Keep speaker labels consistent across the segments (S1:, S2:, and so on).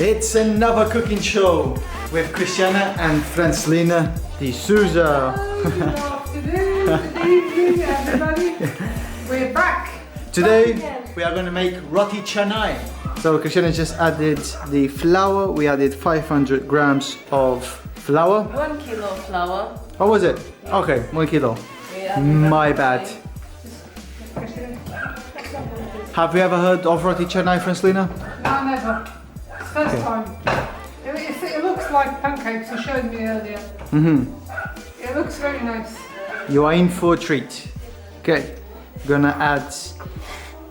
S1: It's another cooking show with Christiana and Franslina de Souza.
S2: Good afternoon, good evening everybody. We're back.
S1: Today we are going to make Roti Canai. So Christiana just added the flour. We added 500 grams of flour.
S3: 1 kilo flour.
S1: How was it? Okay, 1 kilo. My bad. Have you ever heard of Roti Canai, Franslina?
S2: No, never. It's first time. It looks like pancakes you showed me earlier. It looks very nice.
S1: You are in for a treat. Okay, gonna add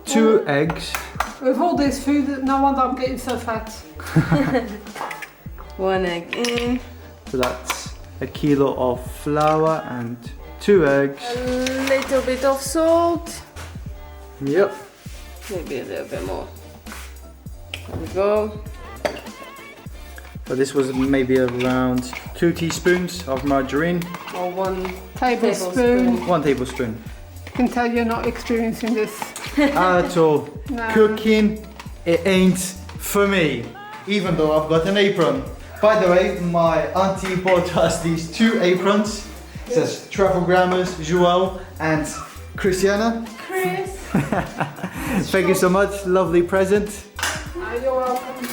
S1: 2 eggs.
S2: With all this food, no wonder I'm getting so fat.
S3: 1 egg in.
S1: So that's a kilo of flour and 2 eggs.
S3: A little bit of salt.
S1: Yep.
S3: Maybe a little bit more. There we go.
S1: So this was maybe around 2 teaspoons of margarine.
S3: Or 1
S2: Tablespoon.
S1: 1 tablespoon.
S2: I can tell you're not experiencing this.
S1: At all.
S2: No.
S1: Cooking, it ain't for me. Even though I've got an apron. By the way, my auntie bought us these 2 aprons. It says Travelgramers, Joel and Christiana.
S3: Chris.
S1: Thank you so much, lovely present.
S2: You're welcome.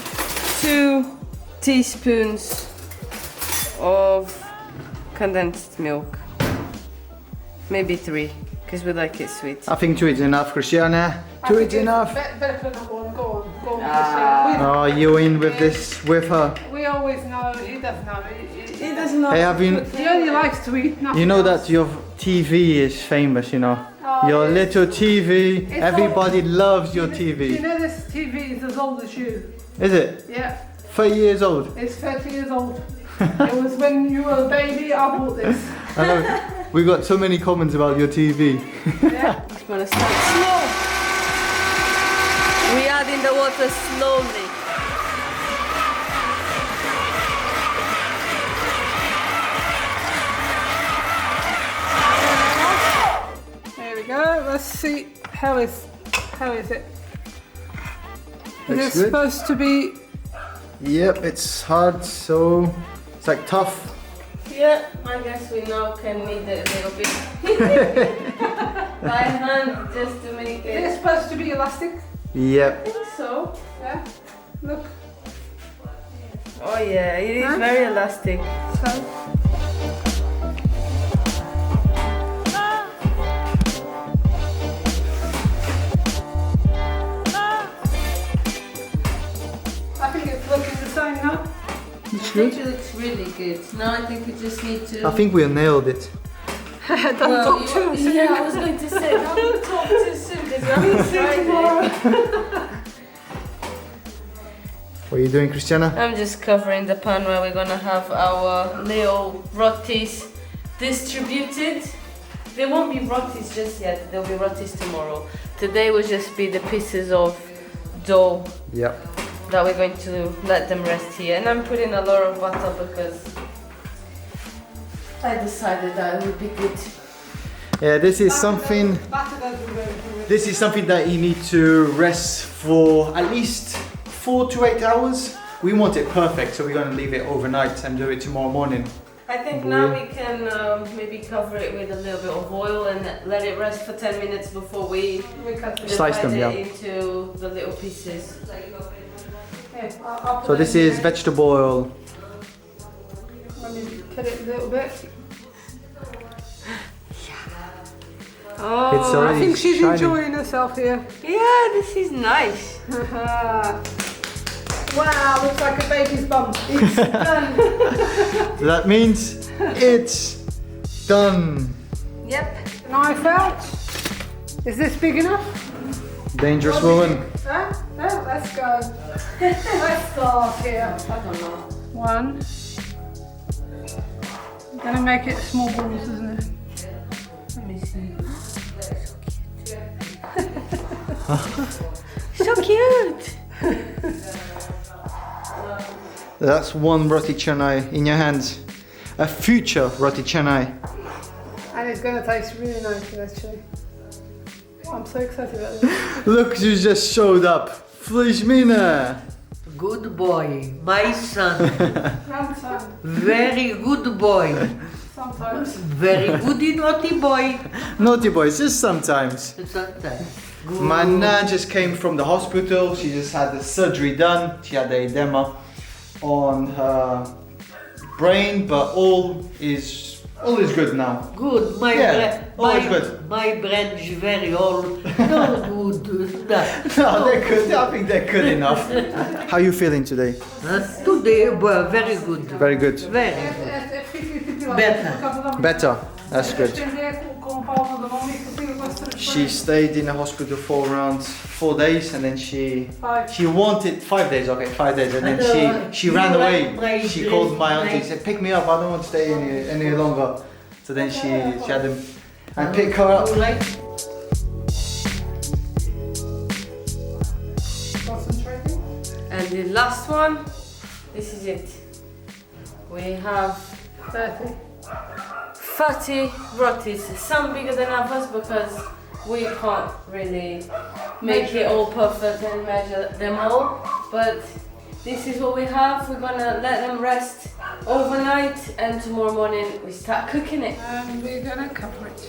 S3: 2 teaspoons of condensed milk. Maybe 3, because we like it sweet.
S1: I think 2 is enough, Christiana. 2 is enough.
S2: Better put another one. Go on.
S1: Oh, you in with this, with her.
S2: We always know. He doesn't know.
S3: It does not.
S1: Hey, have you,
S2: He only likes to eat. Nothing
S1: you know
S2: else.
S1: that your TV is famous, you know?
S2: Oh,
S1: Your
S2: yes.
S1: little TV,
S2: It's
S1: everybody loves your
S2: You
S1: TV.
S2: know this TV is as old as you.
S1: Is it?
S2: Yeah.
S1: 30 years old.
S2: It's 30 years old. It was when you were a baby, I bought this.
S1: I know. We got so many comments about your TV.
S2: Yeah.
S3: Just gonna start slow. We add in the water slowly.
S2: There we go. Let's see how is it? Is it
S1: Looks good.
S2: supposed to be?
S1: Yep, it's hard, so it's like tough.
S3: Yeah, I guess we now can knead it a little bit. By hand, just to make
S2: Is it
S3: it.
S2: supposed to be elastic?
S3: I
S1: Yep.
S3: think so.
S2: Yeah. Look.
S3: Oh yeah, it is
S2: Huh?
S3: very elastic.
S2: So. I think it's looking the same now.
S1: It's
S3: I
S1: good.
S3: think it looks really good. Now I think we just need to.
S1: I think we nailed it.
S2: Don't
S3: Well,
S2: talk too soon.
S3: yeah, I was going to say, don't talk too soon because we haven't tried it.
S1: What are you doing, Christiana?
S3: I'm just covering the pan where we're gonna have our little rotis distributed. They won't be rotis just yet, they'll be rotis tomorrow. Today will just be the pieces of dough
S1: Yep.
S3: that we're going to let them rest here. And I'm putting a lot of butter because I decided that it would be good.
S1: Yeah, this is something.
S2: Batter doesn't go through it.
S1: This is something that you need to rest for at least 4 to 8 hours. We want it perfect, so we're going to leave it overnight and do it tomorrow morning.
S3: I think now we can maybe cover it with a little bit of oil and let it rest for 10 minutes before we
S1: Slice them,
S3: divide
S1: yeah.
S3: it into the little pieces.
S2: Yeah, I'll put
S1: So
S2: it
S1: this
S2: in
S1: is
S2: there.
S1: vegetable oil.
S2: Let me cut it a little bit.
S3: Oh,
S1: It's
S2: I
S1: already
S2: think she's
S1: shiny.
S2: enjoying herself here.
S3: yeah, this is nice.
S2: Wow, looks like a baby's bum. It's done.
S1: So that means it's done.
S3: Yep.
S2: Knife out. Is this big enough?
S1: Dangerous woman.
S2: Huh? No, let's go. Let's start here.
S3: I don't know.
S2: 1. I'm gonna make it small balls, isn't it?
S3: Let me see. So cute.
S1: That's 1 Roti Canai in your hands. A future Roti Canai.
S2: And it's gonna taste really nice, actually. I'm so excited about this.
S1: Look who just showed up. Fleischmine.
S4: Good boy, my son.
S2: Grandson,
S4: Very good boy.
S2: sometimes.
S4: Very good naughty boy.
S1: Naughty boys, just sometimes.
S4: Sometimes. Good.
S1: My nan just came from the hospital. She just had the surgery done. She had a edema on her brain, but all is good now.
S4: Good. My
S1: Yeah, always good.
S4: My branch very old. No good.
S1: No, they're good. I think they're good enough. How are you feeling today?
S4: Today, well, very good.
S1: Very good.
S4: Very good. Better.
S1: Better. That's good. She stayed in the hospital for around 4 days, and then she wanted 5 days. Okay, 5 days, and then she ran away. She called my auntie and said, "Pick me up. I don't want to stay any longer." So then she had them and pick her up.
S2: Concentrating.
S3: And the last one, this is it. We have 30 rotis, some bigger than others because we can't really make it all perfect and measure them all. But this is what we have. We're gonna let them rest overnight, and tomorrow morning we start cooking it.
S2: And we're gonna cover it.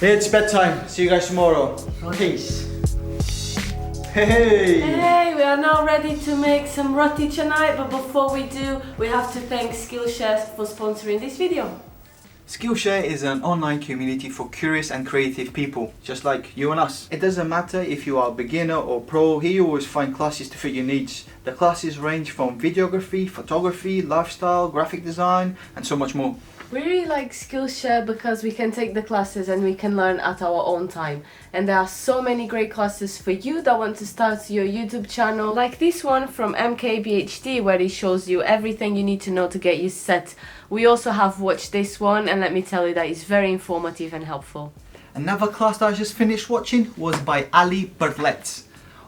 S1: It's bedtime. See you guys tomorrow. Peace. Hey.
S3: Hey, we are now ready to make some roti canai, but before we do, we have to thank Skillshare for sponsoring this video.
S1: Skillshare is an online community for curious and creative people, just like you and us. It doesn't matter if you are a beginner or pro, here you always find classes to fit your needs. The classes range from videography, photography, lifestyle, graphic design, and so much more.
S3: We really like Skillshare because we can take the classes and we can learn at our own time. And there are so many great classes for you that want to start your YouTube channel, like this one from MKBHD, where it shows you everything you need to know to get you set. We also have watched this one, and let me tell you that it's very informative and helpful.
S1: Another class that I just finished watching was by Ali Bertlet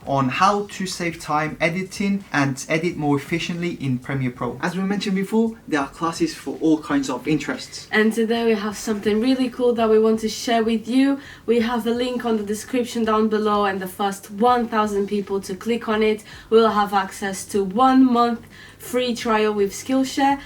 S1: on how to save time editing and edit more efficiently in Premiere Pro. As we mentioned before, there are classes for all kinds of interests.
S3: And today we have something really cool that we want to share with you. We have a link on the description down below, and the first 1,000 people to click on it will have access to 1 month free trial with Skillshare.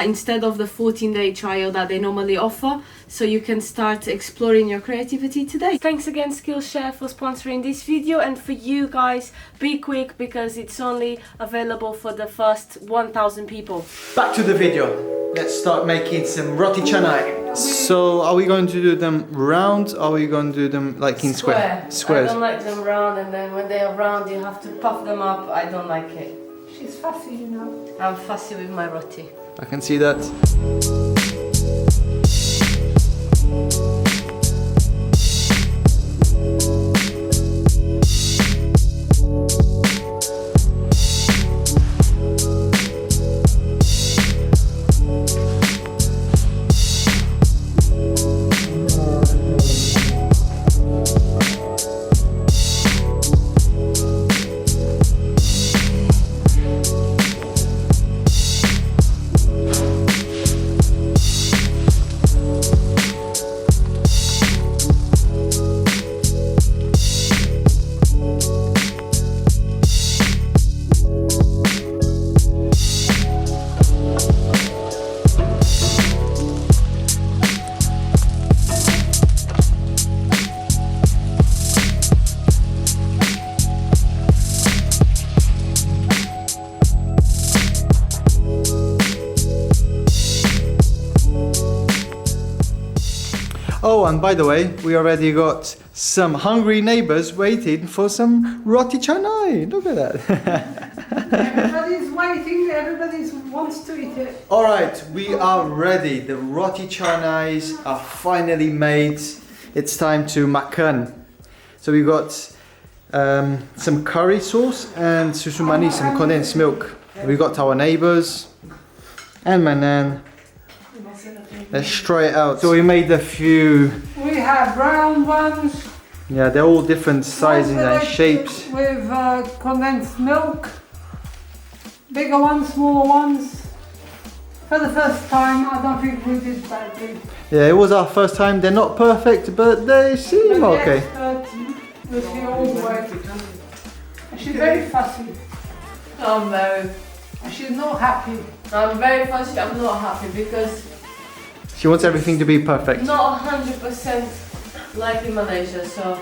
S3: Instead of the 14-day trial that they normally offer, so you can start exploring your creativity today. Thanks again Skillshare for sponsoring this video, and for you guys, be quick because it's only available for the first 1,000 people.
S1: Back to the video. Let's start making some roti canai. So are we going to do them round, or are we going to do them like in squares?
S3: I don't like them round, and then when they are round you have to puff them up. I don't like it.
S2: She's fussy, you know.
S3: I'm fussy with my roti.
S1: I can see that. Oh, and by the way, we already got some hungry neighbors waiting for some roti canai. Look at that.
S2: Everybody's waiting, everybody wants to eat it.
S1: All right, we are ready. The roti canais are finally made. It's time to makan. So we got some curry sauce and susumani, some condensed milk. We got our neighbors and my nan. Let's try it out. So we made a few.
S2: We have brown ones.
S1: Yeah, they're all different sizes and shapes.
S2: With condensed milk. Bigger ones, smaller ones. For the first time, I don't think we did badly.
S1: Yeah, it was our first time. They're not perfect, but they seem okay.
S2: With the old way. She's very fussy.
S3: I'm very,
S2: She's not happy.
S3: I'm very fussy. I'm not happy because
S1: She wants everything to be perfect.
S3: not 100% like in Malaysia, so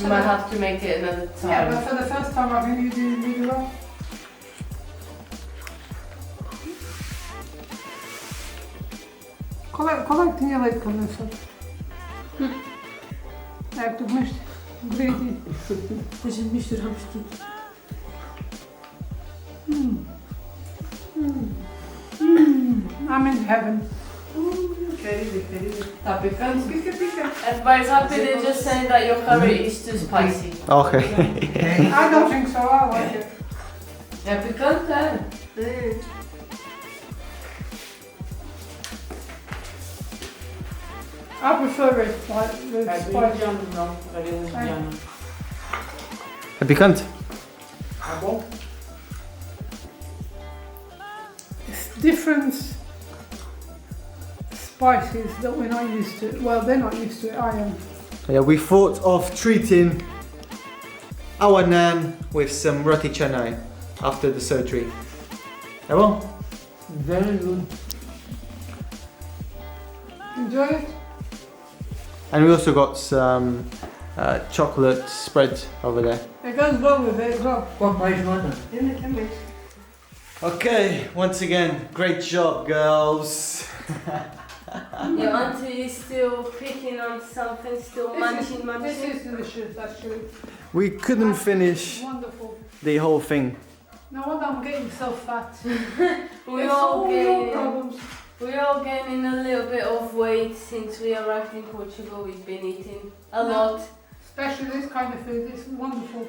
S3: we might have to make it another time.
S2: Yeah, but for the first time I think you did really well. Kolay tinha leite condensado. É que tu comeste direitinho.
S3: A gente misturamos tudo.
S2: I'm in heaven.
S3: Tá picante? Everybody's happy, they just say that your curry is too spicy.
S1: Okay.
S2: I don't think so, I like it.
S3: É picante, é?
S2: I prefer it like with spice.
S1: É picante?
S2: It's different spices that we're not used to. Well, they're not used to it, I am.
S1: Yeah, we thought of treating our nan with some Roti Canai after the surgery. É bom?
S4: Very good.
S2: Enjoy it?
S1: And we also got some chocolate spread over there.
S2: It goes well with it as well.
S4: Quanto mais nota?
S1: Okay, once again, great job, girls.
S3: Your auntie is still picking on something, still munching.
S2: This is delicious, actually.
S1: We couldn't finish
S2: Wonderful.
S1: the whole thing.
S2: No wonder I'm getting so fat.
S3: We're
S2: It's
S3: all
S2: all your
S3: gaining.
S2: problems.
S3: We're all gaining a little bit of weight since we arrived in Portugal. We've been eating a
S2: No.
S3: lot.
S2: Especially this kind of food. It's wonderful.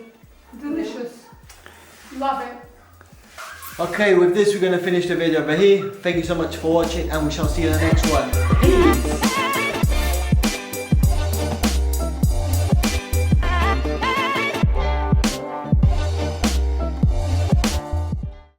S2: Delicious. Love it.
S1: Okay, with this we're going to finish the video over here. Thank you so much for watching and we shall see you in the next one. Peace.